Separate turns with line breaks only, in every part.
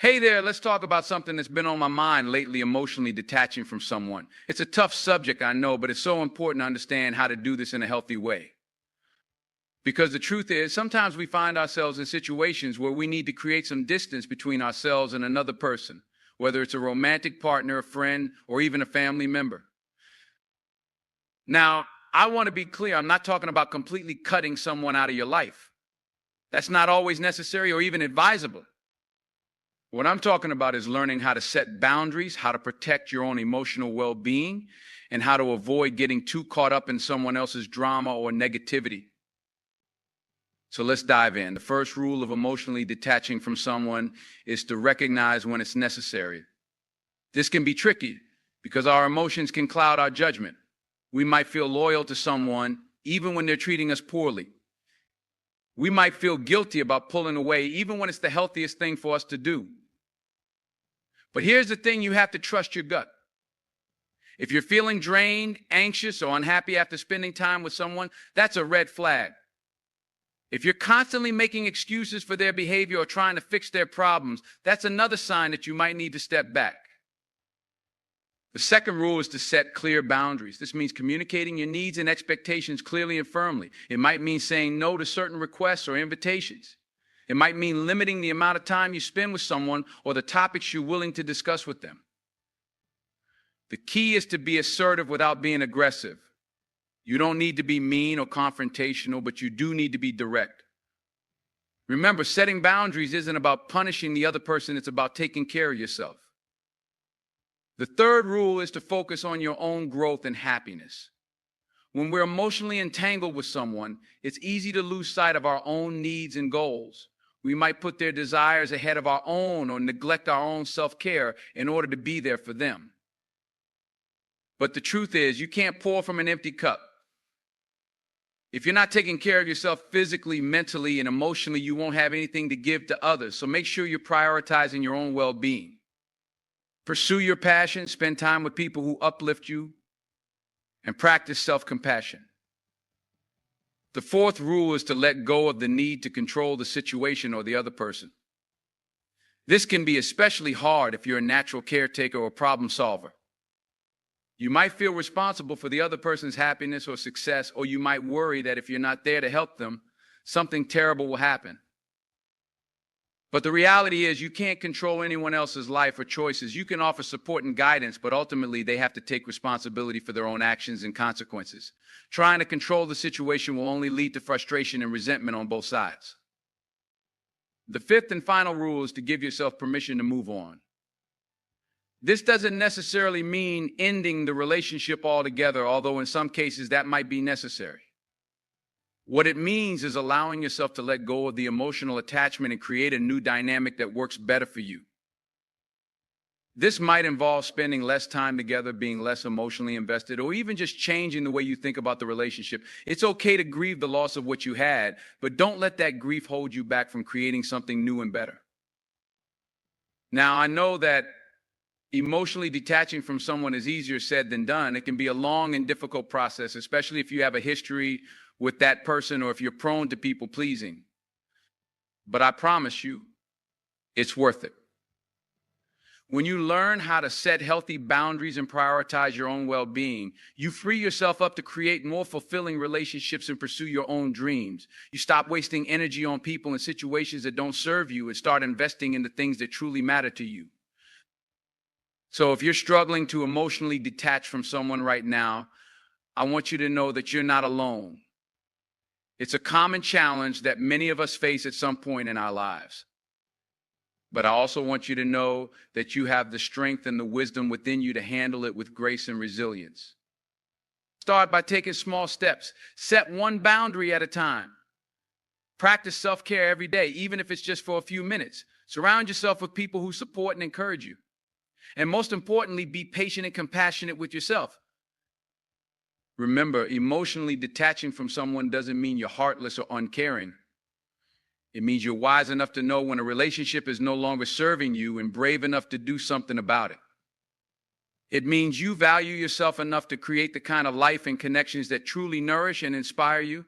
Hey there, let's talk about something that's been on my mind lately, emotionally detaching from someone. It's a tough subject, I know, but it's so important to understand how to do this in a healthy way. Because the truth is, sometimes we find ourselves in situations where we need to create some distance between ourselves and another person, whether it's a romantic partner, a friend, or even a family member. Now, I want to be clear, I'm not talking about completely cutting someone out of your life. That's not always necessary or even advisable. What I'm talking about is learning how to set boundaries, how to protect your own emotional well-being, and how to avoid getting too caught up in someone else's drama or negativity. So let's dive in. The first rule of emotionally detaching from someone is to recognize when it's necessary. This can be tricky because our emotions can cloud our judgment. We might feel loyal to someone even when they're treating us poorly. We might feel guilty about pulling away even when it's the healthiest thing for us to do. But here's the thing, you have to trust your gut. If you're feeling drained, anxious, or unhappy after spending time with someone, that's a red flag. If you're constantly making excuses for their behavior or trying to fix their problems, that's another sign that you might need to step back. The second rule is to set clear boundaries. This means communicating your needs and expectations clearly and firmly. It might mean saying no to certain requests or invitations. It might mean limiting the amount of time you spend with someone or the topics you're willing to discuss with them. The key is to be assertive without being aggressive. You don't need to be mean or confrontational, but you do need to be direct. Remember, setting boundaries isn't about punishing the other person, it's about taking care of yourself. The third rule is to focus on your own growth and happiness. When we're emotionally entangled with someone, it's easy to lose sight of our own needs and goals. We might put their desires ahead of our own or neglect our own self-care in order to be there for them. But the truth is, you can't pour from an empty cup. If you're not taking care of yourself physically, mentally, and emotionally, you won't have anything to give to others. So make sure you're prioritizing your own well-being. Pursue your passion, spend time with people who uplift you, and practice self-compassion. The fourth rule is to let go of the need to control the situation or the other person. This can be especially hard if you're a natural caretaker or problem solver. You might feel responsible for the other person's happiness or success, or you might worry that if you're not there to help them, something terrible will happen. But the reality is you can't control anyone else's life or choices. You can offer support and guidance, but ultimately they have to take responsibility for their own actions and consequences. Trying to control the situation will only lead to frustration and resentment on both sides. The fifth and final rule is to give yourself permission to move on. This doesn't necessarily mean ending the relationship altogether, although in some cases that might be necessary. What it means is allowing yourself to let go of the emotional attachment and create a new dynamic that works better for you. This might involve spending less time together, being less emotionally invested, or even just changing the way you think about the relationship. It's okay to grieve the loss of what you had, but don't let that grief hold you back from creating something new and better. Now, I know that emotionally detaching from someone is easier said than done. It can be a long and difficult process, especially if you have a history with that person or if you're prone to people pleasing. But I promise you, it's worth it. When you learn how to set healthy boundaries and prioritize your own well-being, you free yourself up to create more fulfilling relationships and pursue your own dreams. You stop wasting energy on people and situations that don't serve you and start investing in the things that truly matter to you. So if you're struggling to emotionally detach from someone right now, I want you to know that you're not alone. It's a common challenge that many of us face at some point in our lives. But I also want you to know that you have the strength and the wisdom within you to handle it with grace and resilience. Start by taking small steps. Set one boundary at a time. Practice self-care every day, even if it's just for a few minutes. Surround yourself with people who support and encourage you. And most importantly, be patient and compassionate with yourself. Remember, emotionally detaching from someone doesn't mean you're heartless or uncaring. It means you're wise enough to know when a relationship is no longer serving you and brave enough to do something about it. It means you value yourself enough to create the kind of life and connections that truly nourish and inspire you.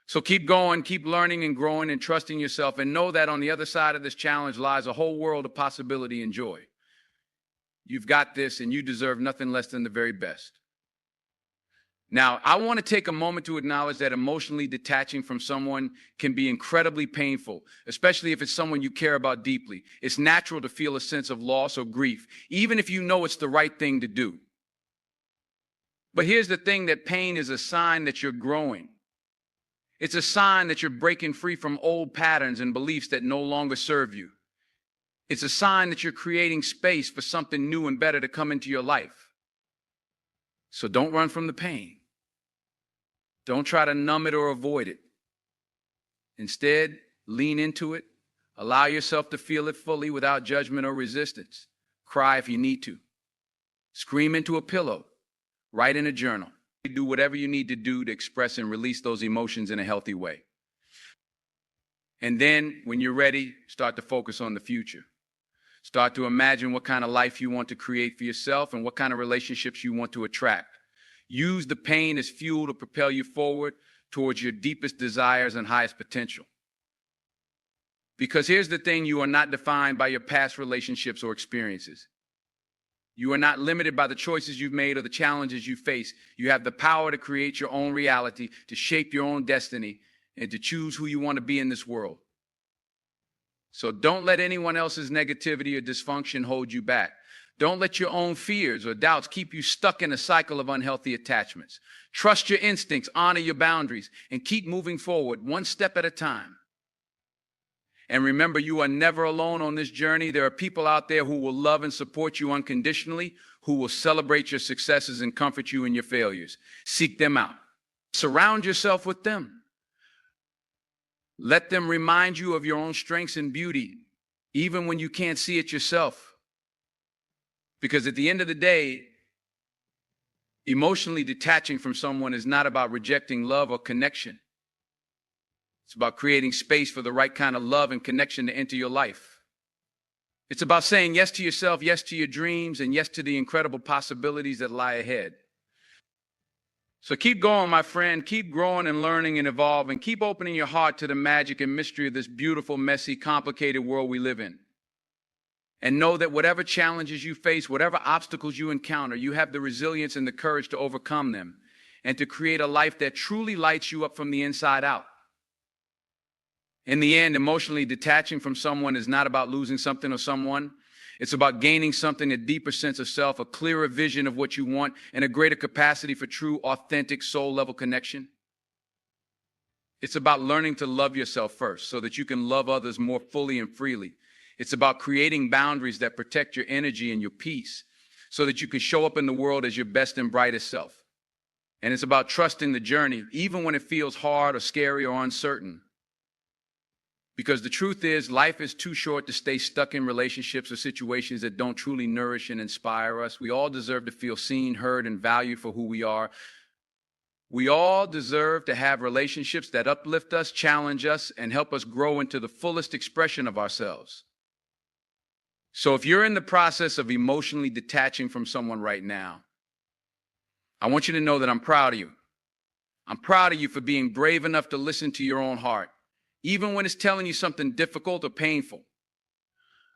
So keep going, keep learning and growing and trusting yourself, and know that on the other side of this challenge lies a whole world of possibility and joy. You've got this, and you deserve nothing less than the very best. Now, I want to take a moment to acknowledge that emotionally detaching from someone can be incredibly painful, especially if it's someone you care about deeply. It's natural to feel a sense of loss or grief, even if you know it's the right thing to do. But here's the thing, that pain is a sign that you're growing. It's a sign that you're breaking free from old patterns and beliefs that no longer serve you. It's a sign that you're creating space for something new and better to come into your life. So don't run from the pain. Don't try to numb it or avoid it. Instead, lean into it. Allow yourself to feel it fully without judgment or resistance. Cry if you need to. Scream into a pillow. Write in a journal. Do whatever you need to do to express and release those emotions in a healthy way. And then, when you're ready, start to focus on the future. Start to imagine what kind of life you want to create for yourself and what kind of relationships you want to attract. Use the pain as fuel to propel you forward towards your deepest desires and highest potential. Because here's the thing, you are not defined by your past relationships or experiences. You are not limited by the choices you've made or the challenges you face. You have the power to create your own reality, to shape your own destiny, and to choose who you want to be in this world. So don't let anyone else's negativity or dysfunction hold you back. Don't let your own fears or doubts keep you stuck in a cycle of unhealthy attachments. Trust your instincts, honor your boundaries, and keep moving forward one step at a time. And remember, you are never alone on this journey. There are people out there who will love and support you unconditionally, who will celebrate your successes and comfort you in your failures. Seek them out. Surround yourself with them. Let them remind you of your own strengths and beauty, even when you can't see it yourself. Because at the end of the day, emotionally detaching from someone is not about rejecting love or connection. It's about creating space for the right kind of love and connection to enter your life. It's about saying yes to yourself, yes to your dreams, and yes to the incredible possibilities that lie ahead. So keep going, my friend. Keep growing and learning and evolving. Keep opening your heart to the magic and mystery of this beautiful, messy, complicated world we live in. And know that whatever challenges you face, whatever obstacles you encounter, you have the resilience and the courage to overcome them and to create a life that truly lights you up from the inside out. In the end, emotionally detaching from someone is not about losing something or someone. It's about gaining something, a deeper sense of self, a clearer vision of what you want, and a greater capacity for true, authentic, soul-level connection. It's about learning to love yourself first so that you can love others more fully and freely. It's about creating boundaries that protect your energy and your peace so that you can show up in the world as your best and brightest self. And it's about trusting the journey, even when it feels hard or scary or uncertain. Because the truth is, life is too short to stay stuck in relationships or situations that don't truly nourish and inspire us. We all deserve to feel seen, heard, and valued for who we are. We all deserve to have relationships that uplift us, challenge us, and help us grow into the fullest expression of ourselves. So if you're in the process of emotionally detaching from someone right now, I want you to know that I'm proud of you. I'm proud of you for being brave enough to listen to your own heart, even when it's telling you something difficult or painful.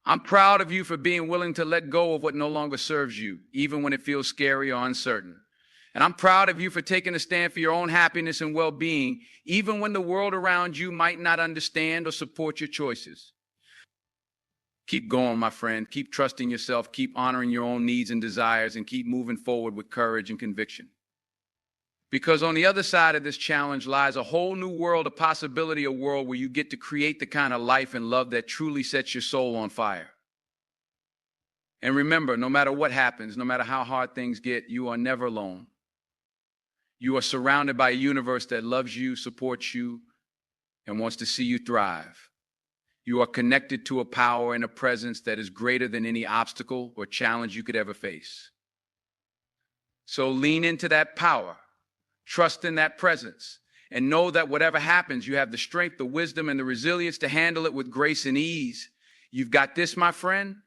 I'm proud of you for being willing to let go of what no longer serves you, even when it feels scary or uncertain. And I'm proud of you for taking a stand for your own happiness and well-being, even when the world around you might not understand or support your choices. Keep going, my friend. Keep trusting yourself. Keep honoring your own needs and desires, and keep moving forward with courage and conviction. Because on the other side of this challenge lies a whole new world, a possibility, a world where you get to create the kind of life and love that truly sets your soul on fire. And remember, no matter what happens, no matter how hard things get, you are never alone. You are surrounded by a universe that loves you, supports you, and wants to see you thrive. You are connected to a power and a presence that is greater than any obstacle or challenge you could ever face. So lean into that power. Trust in that presence, and know that whatever happens, you have the strength, the wisdom, and the resilience to handle it with grace and ease. You've got this, my friend,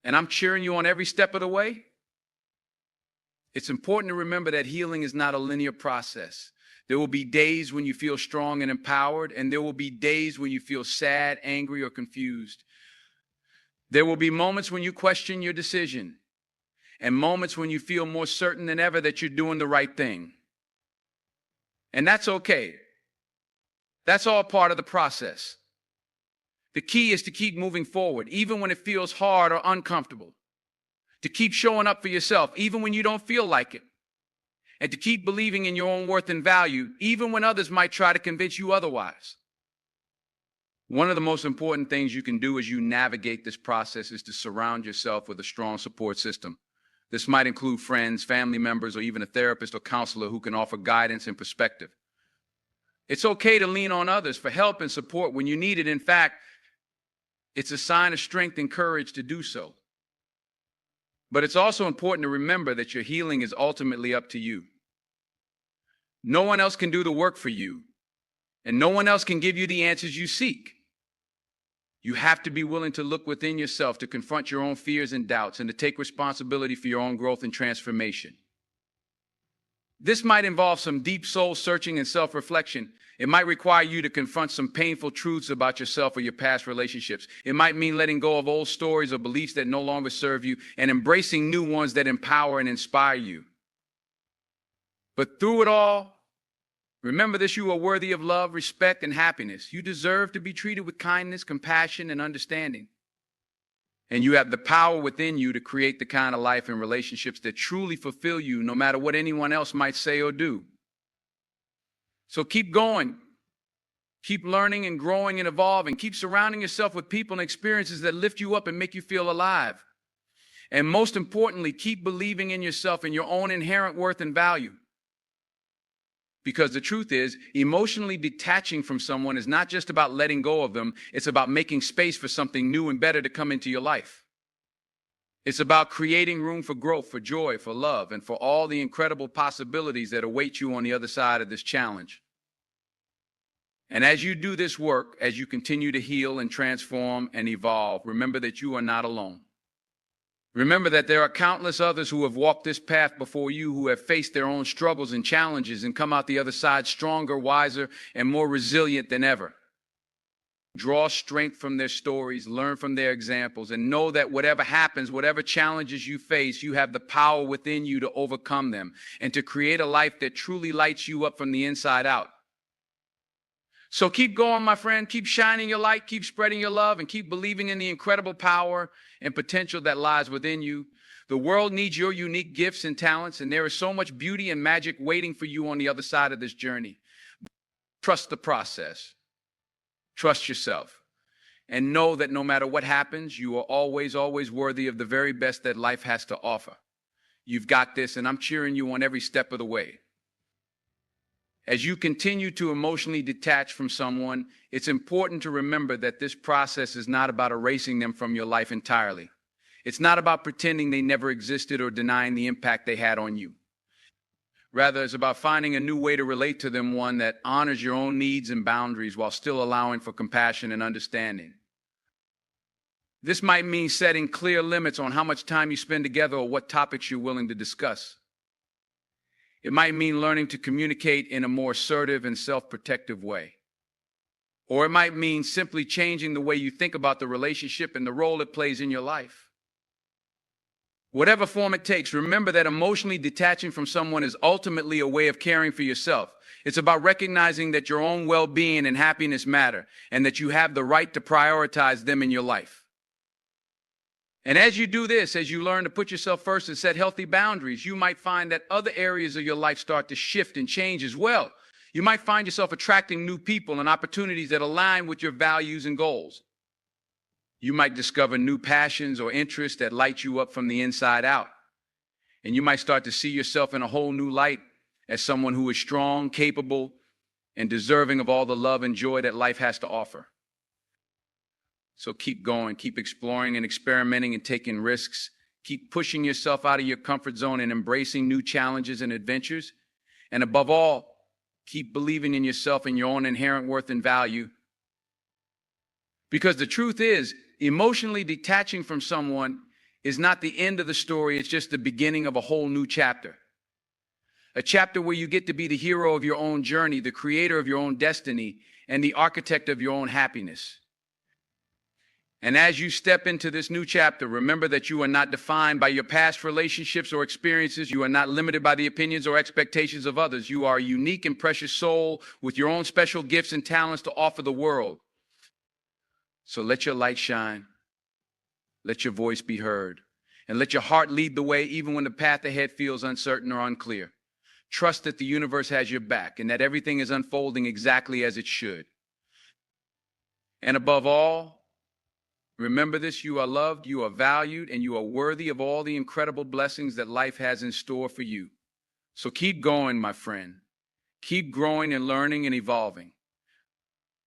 and I'm cheering you on every step of the way. It's important to remember that healing is not a linear process. There will be days when you feel strong and empowered, and there will be days when you feel sad, angry, or confused. There will be moments when you question your decision, and moments when you feel more certain than ever that you're doing the right thing. And that's okay. That's all part of the process. The key is to keep moving forward, even when it feels hard or uncomfortable. To keep showing up for yourself, even when you don't feel like it. And to keep believing in your own worth and value, even when others might try to convince you otherwise. One of the most important things you can do as you navigate this process is to surround yourself with a strong support system. This might include friends, family members, or even a therapist or counselor who can offer guidance and perspective. It's okay to lean on others for help and support when you need it. In fact, it's a sign of strength and courage to do so. But it's also important to remember that your healing is ultimately up to you. No one else can do the work for you, and no one else can give you the answers you seek. You have to be willing to look within yourself, to confront your own fears and doubts, and to take responsibility for your own growth and transformation. This might involve some deep soul searching and self-reflection. It might require you to confront some painful truths about yourself or your past relationships. It might mean letting go of old stories or beliefs that no longer serve you and embracing new ones that empower and inspire you. But through it all, remember this: you are worthy of love, respect, and happiness. You deserve to be treated with kindness, compassion, and understanding. And you have the power within you to create the kind of life and relationships that truly fulfill you, no matter what anyone else might say or do. So keep going. Keep learning and growing and evolving. Keep surrounding yourself with people and experiences that lift you up and make you feel alive. And most importantly, keep believing in yourself and your own inherent worth and value. Because the truth is, emotionally detaching from someone is not just about letting go of them. It's about making space for something new and better to come into your life. It's about creating room for growth, for joy, for love, and for all the incredible possibilities that await you on the other side of this challenge. And as you do this work, as you continue to heal and transform and evolve, remember that you are not alone. Remember that there are countless others who have walked this path before you, who have faced their own struggles and challenges and come out the other side stronger, wiser, and more resilient than ever. Draw strength from their stories, learn from their examples, and know that whatever happens, whatever challenges you face, you have the power within you to overcome them and to create a life that truly lights you up from the inside out. So keep going, my friend. Keep shining your light, keep spreading your love, and keep believing in the incredible power and potential that lies within you. The world needs your unique gifts and talents, and there is so much beauty and magic waiting for you on the other side of this journey. Trust the process. Trust yourself. And know that no matter what happens, you are always, always worthy of the very best that life has to offer. You've got this, and I'm cheering you on every step of the way. As you continue to emotionally detach from someone, it's important to remember that this process is not about erasing them from your life entirely. It's not about pretending they never existed or denying the impact they had on you. Rather, it's about finding a new way to relate to them, one that honors your own needs and boundaries while still allowing for compassion and understanding. This might mean setting clear limits on how much time you spend together or what topics you're willing to discuss. It might mean learning to communicate in a more assertive and self-protective way. Or it might mean simply changing the way you think about the relationship and the role it plays in your life. Whatever form it takes, remember that emotionally detaching from someone is ultimately a way of caring for yourself. It's about recognizing that your own well-being and happiness matter, and that you have the right to prioritize them in your life. And as you do this, as you learn to put yourself first and set healthy boundaries, you might find that other areas of your life start to shift and change as well. You might find yourself attracting new people and opportunities that align with your values and goals. You might discover new passions or interests that light you up from the inside out. And you might start to see yourself in a whole new light as someone who is strong, capable, and deserving of all the love and joy that life has to offer. So keep going, keep exploring and experimenting and taking risks. Keep pushing yourself out of your comfort zone and embracing new challenges and adventures. And above all, keep believing in yourself and your own inherent worth and value. Because the truth is, emotionally detaching from someone is not the end of the story. It's just the beginning of a whole new chapter. A chapter where you get to be the hero of your own journey, the creator of your own destiny, and the architect of your own happiness. And as you step into this new chapter, remember that you are not defined by your past relationships or experiences. You are not limited by the opinions or expectations of others. You are a unique and precious soul with your own special gifts and talents to offer the world. So let your light shine. Let your voice be heard. And let your heart lead the way even when the path ahead feels uncertain or unclear. Trust that the universe has your back and that everything is unfolding exactly as it should. And above all, remember this: you are loved, you are valued, and you are worthy of all the incredible blessings that life has in store for you. So keep going, my friend. Keep growing and learning and evolving.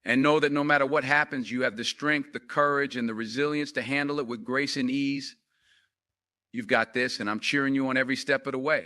And know that no matter what happens, you have the strength, the courage, and the resilience to handle it with grace and ease. You've got this, and I'm cheering you on every step of the way.